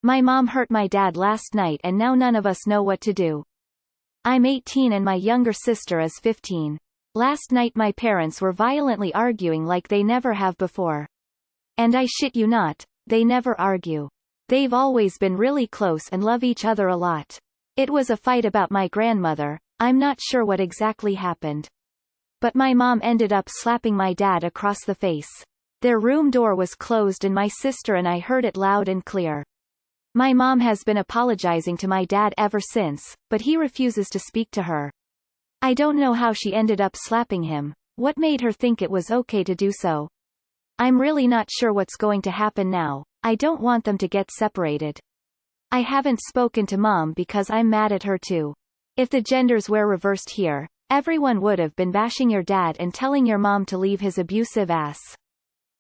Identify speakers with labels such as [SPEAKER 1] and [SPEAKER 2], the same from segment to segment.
[SPEAKER 1] My mom hurt my dad last night and now none of us know what to do. I'm 18 and my younger sister is 15. Last night my parents were violently arguing like they never have before. And I shit you not, they never argue. They've always been really close and love each other a lot. It was a fight about my grandmother, I'm not sure what exactly happened. But my mom ended up slapping my dad across the face. Their room door was closed and my sister and I heard it loud and clear. My mom has been apologizing to my dad ever since, but he refuses to speak to her. I don't know how she ended up slapping him, what made her think it was okay to do so. I'm really not sure what's going to happen now, I don't want them to get separated. I haven't spoken to mom because I'm mad at her too. If the genders were reversed here, everyone would have been bashing your dad and telling your mom to leave his abusive ass.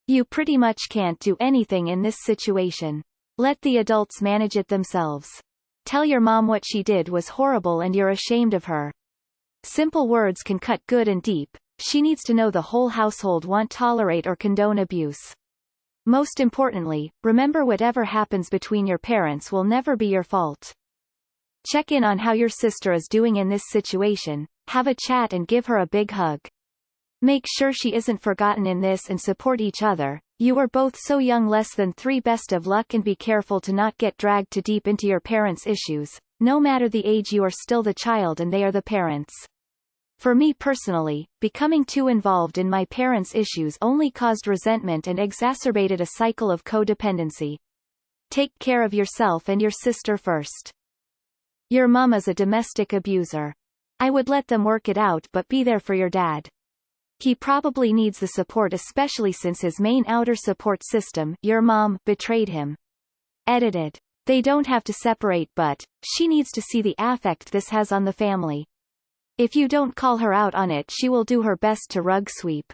[SPEAKER 1] You pretty much can't do anything in this situation. Let the adults manage it themselves. Tell your mom what she did was horrible and you're ashamed of her. Simple words can cut good and deep. She needs to know the whole household won't tolerate or condone abuse. Most importantly, remember whatever happens between your parents will never be your fault. Check in on how your sister is doing in this situation, have a chat and give her a big hug. Make sure she isn't forgotten in this and support each other. You are both so young, less than 3. Best of luck and be careful to not get dragged too deep into your parents' issues. No matter the age, you are still the child and they are the parents. For me personally, becoming too involved in my parents' issues only caused resentment and exacerbated a cycle of codependency. Take care of yourself and your sister first. Your mom is a domestic abuser. I would let them work it out but be there for your dad. He probably needs the support, especially since his main outer support system, your mom, betrayed him. Edited. They don't have to separate but, she needs to see the affect this has on the family. If you don't call her out on it, she will do her best to rug sweep.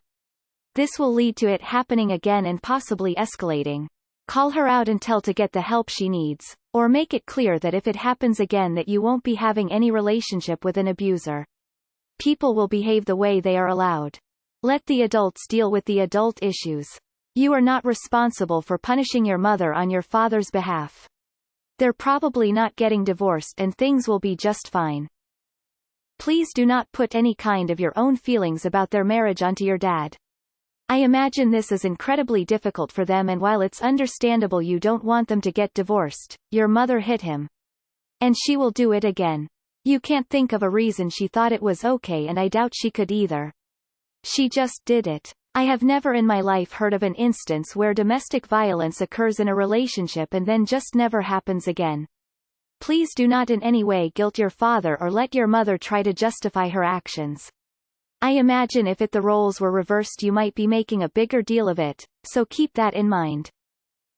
[SPEAKER 1] This will lead to it happening again and possibly escalating. Call her out and tell to get the help she needs, or make it clear that if it happens again that you won't be having any relationship with an abuser. People will behave the way they are allowed. Let the adults deal with the adult issues. You are not responsible for punishing your mother on your father's behalf. They're probably not getting divorced and things will be just fine. Please do not put any kind of your own feelings about their marriage onto your dad. I imagine this is incredibly difficult for them, and while it's understandable you don't want them to get divorced, your mother hit him. And she will do it again. You can't think of a reason she thought it was okay, and I doubt she could either. She just did it. I have never in my life heard of an instance where domestic violence occurs in a relationship and then just never happens again. Please do not in any way guilt your father or let your mother try to justify her actions. I imagine if the roles were reversed you might be making a bigger deal of it, so keep that in mind.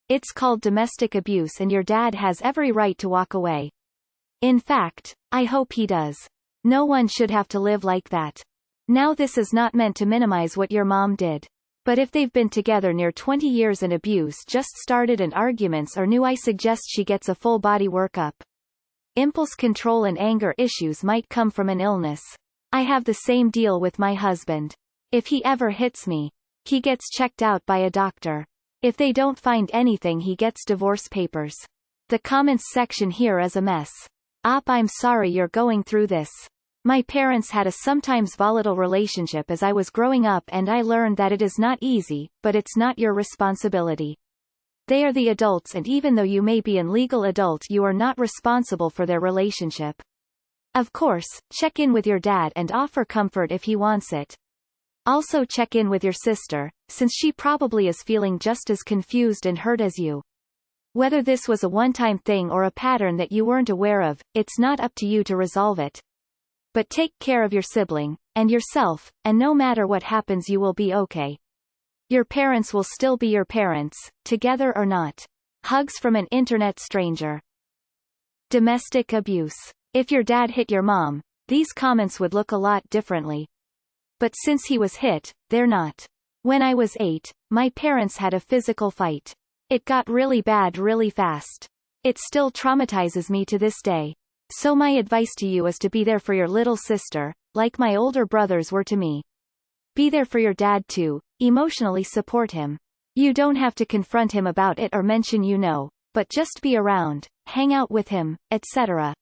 [SPEAKER 1] It's called domestic abuse and your dad has every right to walk away. In fact, I hope he does. No one should have to live like that. Now this is not meant to minimize what your mom did. But if they've been together near 20 years and abuse just started and arguments are new, I suggest she gets a full body workup. Impulse control and anger issues might come from an illness. I have the same deal with my husband. If he ever hits me, he gets checked out by a doctor. If they don't find anything, he gets divorce papers. The comments section here is a mess. I'm sorry you're going through this. My parents had a sometimes volatile relationship as I was growing up and I learned that it is not easy, but it's not your responsibility. They are the adults and even though you may be an legal adult you are not responsible for their relationship. Of course, check in with your dad and offer comfort if he wants it. Also check in with your sister, since she probably is feeling just as confused and hurt as you. Whether this was a one-time thing or a pattern that you weren't aware of, it's not up to you to resolve it. But take care of your sibling, and yourself, and no matter what happens you will be okay. Your parents will still be your parents, together or not. Hugs from an internet stranger. Domestic abuse. If your dad hit your mom, these comments would look a lot differently. But since he was hit, they're not. When I was 8, my parents had a physical fight. It got really bad really fast. It still traumatizes me to this day. So my advice to you is to be there for your little sister, like my older brothers were to me. Be there for your dad too, emotionally support him. You don't have to confront him about it or mention you know. but just be around, hang out with him, etc.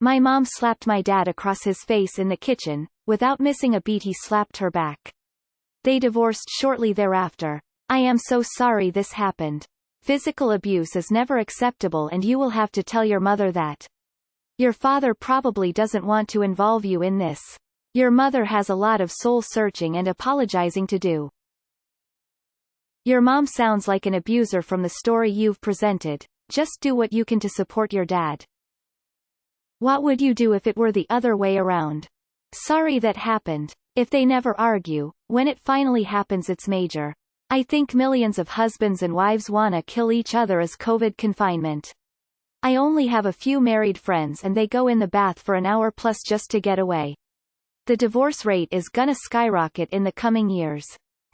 [SPEAKER 1] My mom slapped my dad across his face in the kitchen. Without missing a beat he slapped her back. They divorced shortly thereafter. I am so sorry this happened. Physical abuse is never acceptable and you will have to tell your mother that. Your father probably doesn't want to involve you in this. Your mother has a lot of soul-searching and apologizing to do. Your mom sounds like an abuser from the story you've presented. Just do what you can to support your dad. What would you do if it were the other way around? Sorry that happened. If they never argue, when it finally happens it's major. I think millions of husbands and wives wanna kill each other as COVID confinement. I only have a few married friends and they go in the bath for an hour plus just to get away. The divorce rate is gonna skyrocket in the coming years.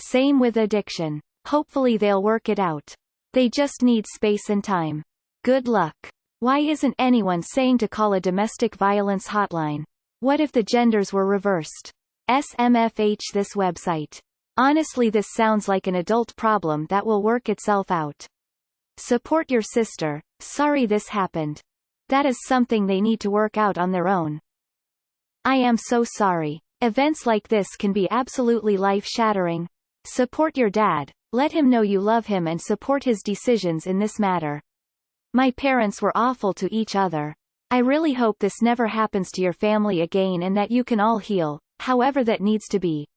[SPEAKER 1] Same with addiction. Hopefully they'll work it out. They just need space and time. Good luck. Why isn't anyone saying to call a domestic violence hotline? What if the genders were reversed? SMFH this website. Honestly, this sounds like an adult problem that will work itself out. Support your sister. Sorry this happened. That is something they need to work out on their own. I am so sorry. Events like this can be absolutely life-shattering. Support your dad. Let him know you love him and support his decisions in this matter. My parents were awful to each other. I really hope this never happens to your family again and that you can all heal, however that needs to be.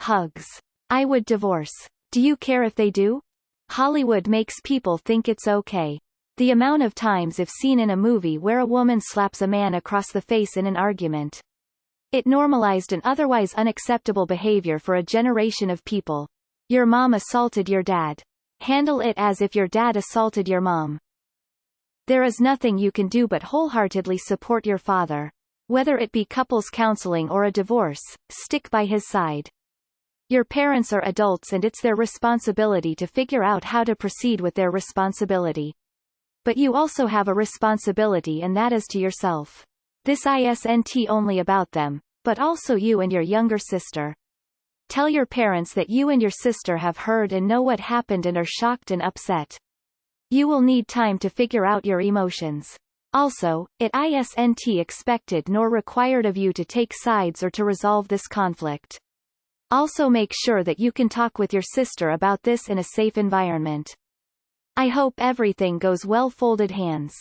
[SPEAKER 1] Hugs. I would divorce. Do you care if they do? Hollywood makes people think it's okay. The amount of times I've seen in a movie where a woman slaps a man across the face in an argument. It normalized an otherwise unacceptable behavior for a generation of people. Your mom assaulted your dad. Handle it as if your dad assaulted your mom. There is nothing you can do but wholeheartedly support your father. Whether it be couples counseling or a divorce, stick by his side. Your parents are adults and it's their responsibility to figure out how to proceed with their responsibility. But you also have a responsibility and that is to yourself. This isn't only about them, but also you and your younger sister. Tell your parents that you and your sister have heard and know what happened and are shocked and upset. You will need time to figure out your emotions. Also, it isn't expected nor required of you to take sides or to resolve this conflict. Also make sure that you can talk with your sister about this in a safe environment. I hope everything goes well. Folded hands.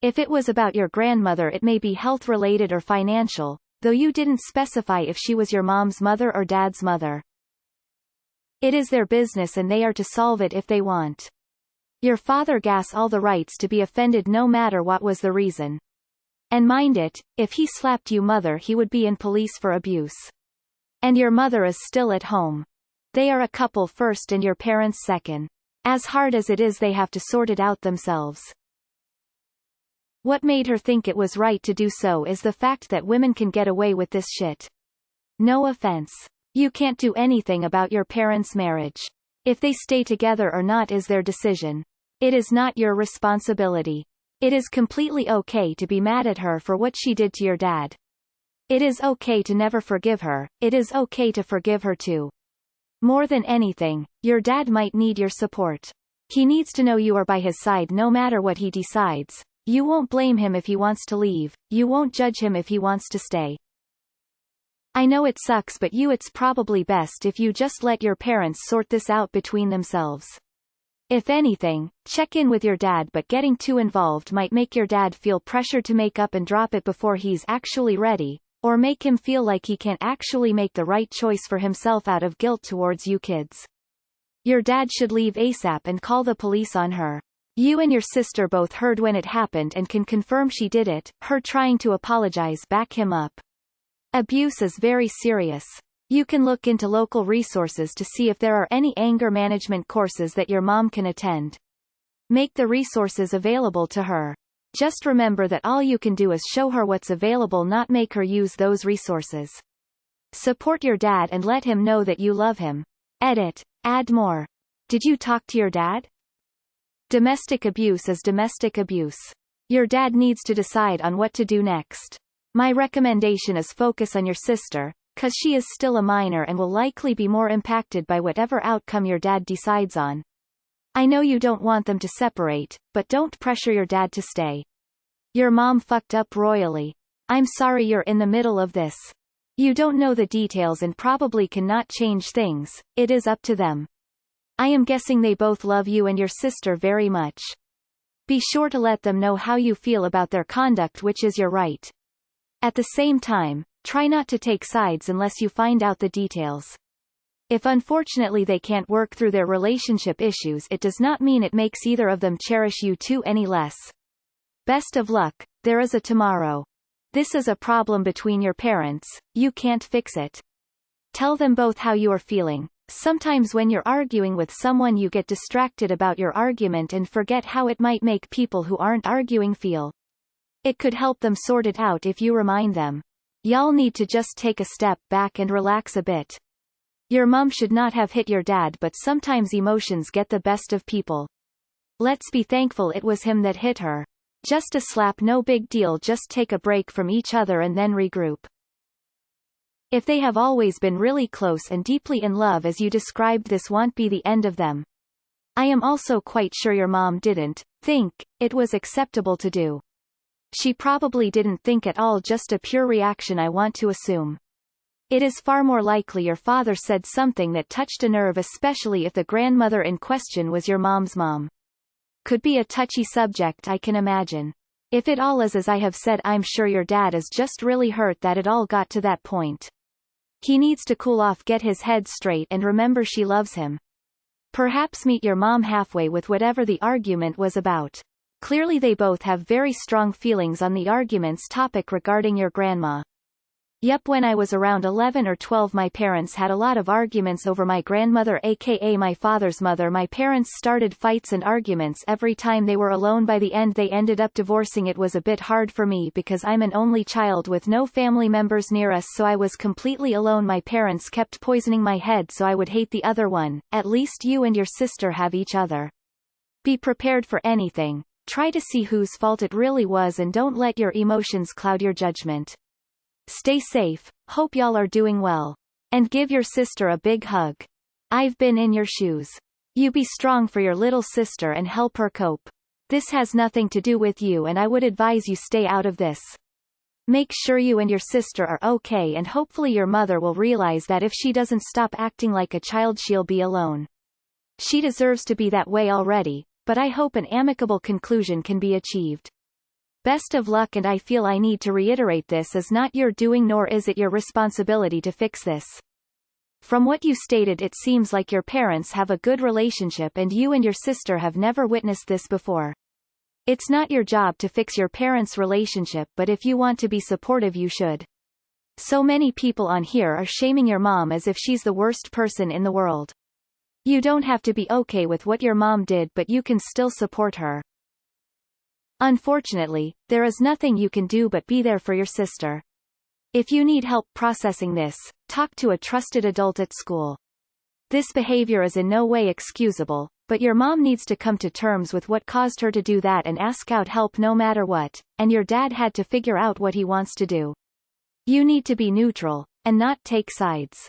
[SPEAKER 1] If it was about your grandmother it may be health-related or financial, though you didn't specify if she was your mom's mother or dad's mother. It is their business and they are to solve it if they want. Your father gas all the rights to be offended no matter what was the reason. And mind it, if he slapped you mother he would be in police for abuse. And your mother is still at home. They are a couple first and your parents second. As hard as it is they have to sort it out themselves. What made her think it was right to do so is the fact that women can get away with this shit. No offense. You can't do anything about your parents' marriage. If they stay together or not is their decision. It is not your responsibility. It is completely okay to be mad at her for what she did to your dad. It is okay to never forgive her, it is okay to forgive her too. More than anything, your dad might need your support. He needs to know you are by his side no matter what he decides. You won't blame him if he wants to leave, you won't judge him if he wants to stay. I know it sucks but it's probably best if you just let your parents sort this out between themselves. If anything, check in with your dad but getting too involved might make your dad feel pressured to make up and drop it before he's actually ready. Or make him feel like he can't actually make the right choice for himself out of guilt towards you kids. Your dad should leave ASAP and call the police on her. You and your sister both heard when it happened and can confirm she did it. Her trying to apologize back him up. Abuse is very serious. You can look into local resources to see if there are any anger management courses that your mom can attend. Make the resources available to her. Just remember that all you can do is show her what's available, not make her use those resources. Support your dad and let him know that you love him. Edit. Add more. Did you talk to your dad? Domestic abuse is domestic abuse. Your dad needs to decide on what to do next. My recommendation is focus on your sister, 'cause she is still a minor and will likely be more impacted by whatever outcome your dad decides on. I know you don't want them to separate, but don't pressure your dad to stay. Your mom fucked up royally. I'm sorry you're in the middle of this. You don't know the details and probably cannot change things, it is up to them. I am guessing they both love you and your sister very much. Be sure to let them know how you feel about their conduct, which is your right. At the same time, try not to take sides unless you find out the details. If unfortunately they can't work through their relationship issues, it does not mean it makes either of them cherish you two any less. Best of luck, there is a tomorrow. This is a problem between your parents, you can't fix it. Tell them both how you are feeling. Sometimes when you're arguing with someone you get distracted about your argument and forget how it might make people who aren't arguing feel. It could help them sort it out if you remind them. Y'all need to just take a step back and relax a bit. Your mom should not have hit your dad, but sometimes emotions get the best of people. Let's be thankful it was him that hit her. Just a slap, no big deal, just take a break from each other and then regroup. If they have always been really close and deeply in love as you described, this won't be the end of them. I am also quite sure your mom didn't think it was acceptable to do. She probably didn't think at all, just a pure reaction, I want to assume. It is far more likely your father said something that touched a nerve, especially if the grandmother in question was your mom's mom. Could be a touchy subject, I can imagine. If it all is as I have said, I'm sure your dad is just really hurt that it all got to that point. He needs to cool off, get his head straight, and remember she loves him. Perhaps meet your mom halfway with whatever the argument was about. Clearly they both have very strong feelings on the argument's topic regarding your grandma. Yep, when I was around 11 or 12 my parents had a lot of arguments over my grandmother, aka my father's mother. My parents started fights and arguments every time they were alone. By the end they ended up divorcing. It was a bit hard for me because I'm an only child with no family members near us, so I was completely alone. My parents kept poisoning my head so I would hate the other one. At least you and your sister have each other. Be prepared for anything. Try to see whose fault it really was and don't let your emotions cloud your judgment. Stay safe, hope y'all are doing well. And give your sister a big hug. I've been in your shoes. You be strong for your little sister and help her cope. This has nothing to do with you and I would advise you stay out of this. Make sure you and your sister are okay, and hopefully your mother will realize that if she doesn't stop acting like a child she'll be alone. She deserves to be that way already, but I hope an amicable conclusion can be achieved. Best of luck, and I feel I need to reiterate, this is not your doing nor is it your responsibility to fix this. From what you stated it seems like your parents have a good relationship and you and your sister have never witnessed this before. It's not your job to fix your parents' relationship, but if you want to be supportive you should. So many people on here are shaming your mom as if she's the worst person in the world. You don't have to be okay with what your mom did, but you can still support her. Unfortunately, there is nothing you can do but be there for your sister. If you need help processing this, talk to a trusted adult at school. This behavior is in no way excusable, but your mom needs to come to terms with what caused her to do that and ask out help no matter what, and your dad had to figure out what he wants to do. You need to be neutral, and not take sides.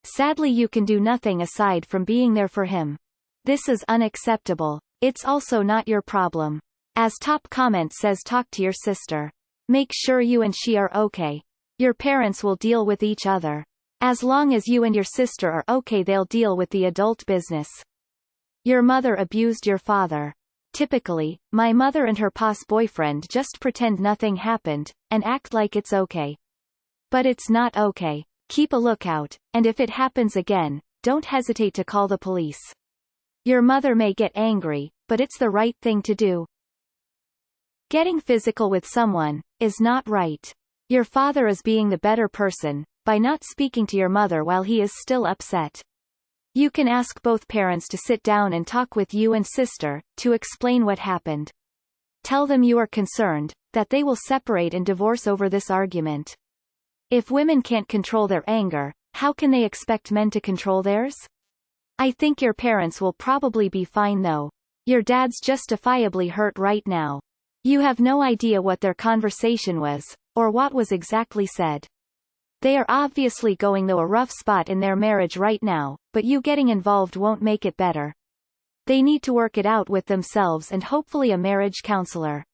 [SPEAKER 1] Sadly you can do nothing aside from being there for him. This is unacceptable. It's also not your problem. As top comment says, talk to your sister. Make sure you and she are okay. Your parents will deal with each other. As long as you and your sister are okay they'll deal with the adult business. Your mother abused your father. Typically, my mother and her past boyfriend just pretend nothing happened, and act like it's okay. But it's not okay. Keep a lookout, and if it happens again, don't hesitate to call the police. Your mother may get angry, but it's the right thing to do. Getting physical with someone is not right. Your father is being the better person by not speaking to your mother while he is still upset. You can ask both parents to sit down and talk with you and sister, to explain what happened. Tell them you are concerned, that they will separate and divorce over this argument. If women can't control their anger, how can they expect men to control theirs? I think your parents will probably be fine though. Your dad's justifiably hurt right now. You have no idea what their conversation was, or what was exactly said. They are obviously going through a rough spot in their marriage right now, but you getting involved won't make it better. They need to work it out with themselves and hopefully a marriage counselor.